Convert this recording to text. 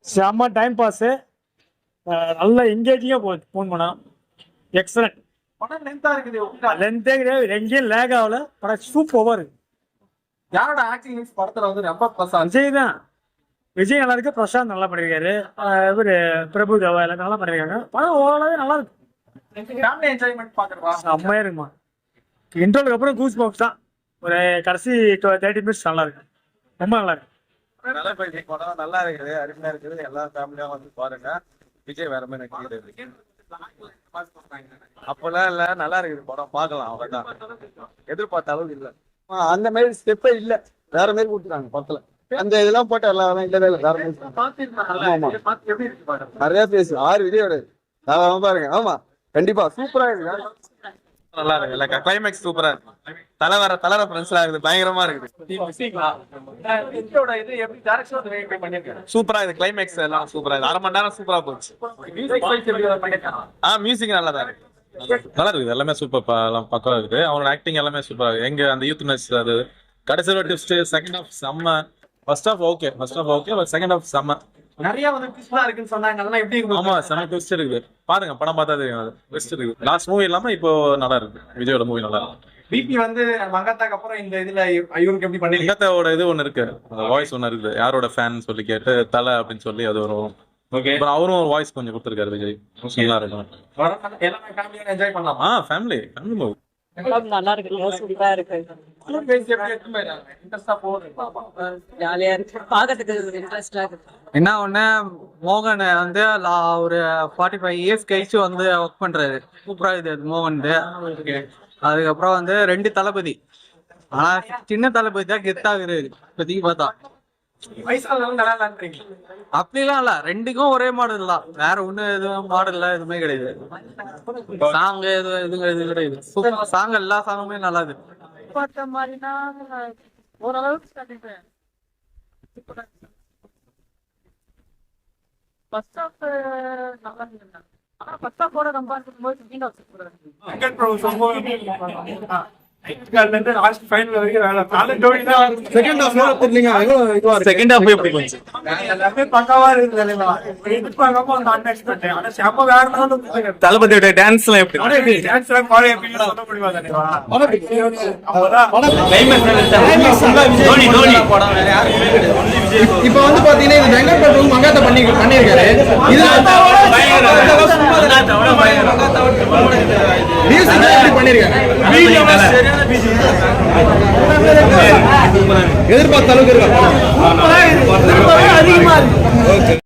செம்ம time pass, நல்ல எங்கேஜிங்காக போகுது. ஃபோன் பண்ணால் எக்ஸலண்ட். படம் லென்த்தா இருக்குது. லென்த்தே கிடையாது, எங்கேயும் லேக் ஆகல. படம் சூப்பராக இருக்கு. யாரோட ஆக்டிங் படத்துல வந்து ரொம்ப ப்ளஸ் ஆச்சு? விஜய் தான். விஜய் நல்லா இருக்கு, பிரசாந்த் நல்லா பண்ணியிருக்காரு, இவர் பிரபு தேவா எல்லாம் நல்லா பண்ணியிருக்காங்க. படம் ஓரளவு நல்லா இருக்கு. ஃபேமிலி என்ஜாய்மெண்ட் பாக்குறவா செம்மையா இருக்குமா. இன்ட்ரோலுக்கு அப்புறம் கூஸ் பாக்ஸ் தான். ஒரு கடைசி 30 மினிட்ஸ் நல்லா இருக்கு, ரொம்ப நல்லா இருக்கு. படம் நல்லா இருக்குது, அருமையா இருக்குது. எல்லா ஃபேமிலியா வந்து பாருங்க. விஜய் வேற மாதிரி நடிக்கிறது அப்பெல்லாம் இல்ல, நல்லா இருக்குது படம், பார்க்கலாம். அவ்வளவுதான், எதிர்பார்த்த அளவுக்கு இல்ல. அந்த மாதிரி ஸ்டெப்பே இல்ல, வேற மாதிரி கொடுத்துருக்காங்க படத்துல. அந்த இதெல்லாம் போட்டு எல்லாம் இல்லவே இல்லை, வேற மாதிரி. நிறைய பேசு 6 விஜயோட பாருங்க. ஆமா கண்டிப்பா சூப்பரா இருக்கு, நல்லா இருக்கு. இல்ல கிளைமேக்ஸ் சூப்பரா இருக்கு. தலை ரெஃபரன்ஸ்லாம் இருக்குது, பயங்கரமா இருக்குது. சூப்பரா இது, கிளைமேக்ஸ் எல்லாம் சூப்பரா இது. 1/2 மணி நேரம் சூப்பரா போச்சு. மியூசிக் நல்லா தான் இருக்கு, நல்லா இருக்குது. எல்லாமே சூப்பர், பக்கம் இருக்குது. அவனோட ஆக்டிங் எல்லாமே சூப்பரா இருக்கு. எங்க அந்த யூத்னஸ், அது கடைசியில் ட்விஸ்ட், செகண்ட் ஹாஃப் செம்ம. First half okay, but second half செம்ம. நிறைய வந்து ட்விஸ்ட்லாம் இருக்குன்னு சொன்னாங்க, அதெல்லாம் எப்படி இருக்கு? ஆமா, செம ட்விஸ்ட் இருக்குது. பாருங்க, படம் பார்த்தா தெரியும், அது ட்விஸ்ட் இருக்கு. லாஸ்ட் மூவி இல்லாம இப்போ நல்லா இருக்கு. விஜயோட மூவி நல்லா இருக்கு. பிபி வந்து மங்காத்தாக்கு அப்புறம் இந்த இதுல இவருக்கு எப்படி பண்ணி, மங்காத்தாவோட இது ஒன்னு இருக்கு, வாய்ஸ் ஒன்னு இருக்குது. யாரோட ஃபேன் சொல்லி கேட்டு தலை அப்படின்னு சொல்லி அது வரும். ஓகே, அவரும் ஒரு வாய்ஸ் கொஞ்சம் கொடுத்துருக்காரு விஜய், நல்லா இருக்கும். எல்லாமே ஃபேமிலியா என்ஜாய் பண்ணலாம். ஃபேமிலி மூவி நல்லா இருக்கு, சூப்பரா இருக்கு, ஜாலியா இருக்கு, பாக்கிறதுக்கு இன்ட்ரெஸ்டா இருக்கு. என்ன ஒண்ணு, மோகன் வந்து ஒரு 45 இயர்ஸ் கழிச்சு வந்து ஒர்க் பண்றாரு. சூப்பரா இது மோகன். அதுக்கப்புறம் வந்து 2 தளபதி, ஆனா சின்ன தளபதி தான் கெத்தாகுது இப்போதைக்கு பார்த்தா. அப்படிலாம் இல்ல, 2க்கும் ஒரே மாடல் தான், வேற ஒண்ணு எதுவும் மாடல்ல எதுவுமே கிடையாது. சாங் எது கிடையாது. சாங் எல்லா சாங்குமே நல்லா இருக்கு. பார்த்த மாதிரினா ஓரளவுக்கு ஃபர்ஸ்ட் ஹாஃப் நல்லா இருந்துச்சு. ஆனா ஃபர்ஸ்ட் ஹாஃபோட கம்பேர் பண்ணும்போது செகண்ட் ஹாஃப் சூப்பரா இருக்கு. செகண்ட் ஹாஃப் எப்படி போச்சு? எல்லாமே பக்காவா இருக்கு. தளபதியோட டான்ஸ் எல்லாம் எப்படி? இப்ப வந்து பாத்தீங்கன்னா இது வெங்கட் மங்காத்த பண்ணிருக்காரு. இதுல எதிர்பார்த்த அளவுக்கு இருக்கா? அதிகமா இருக்கு.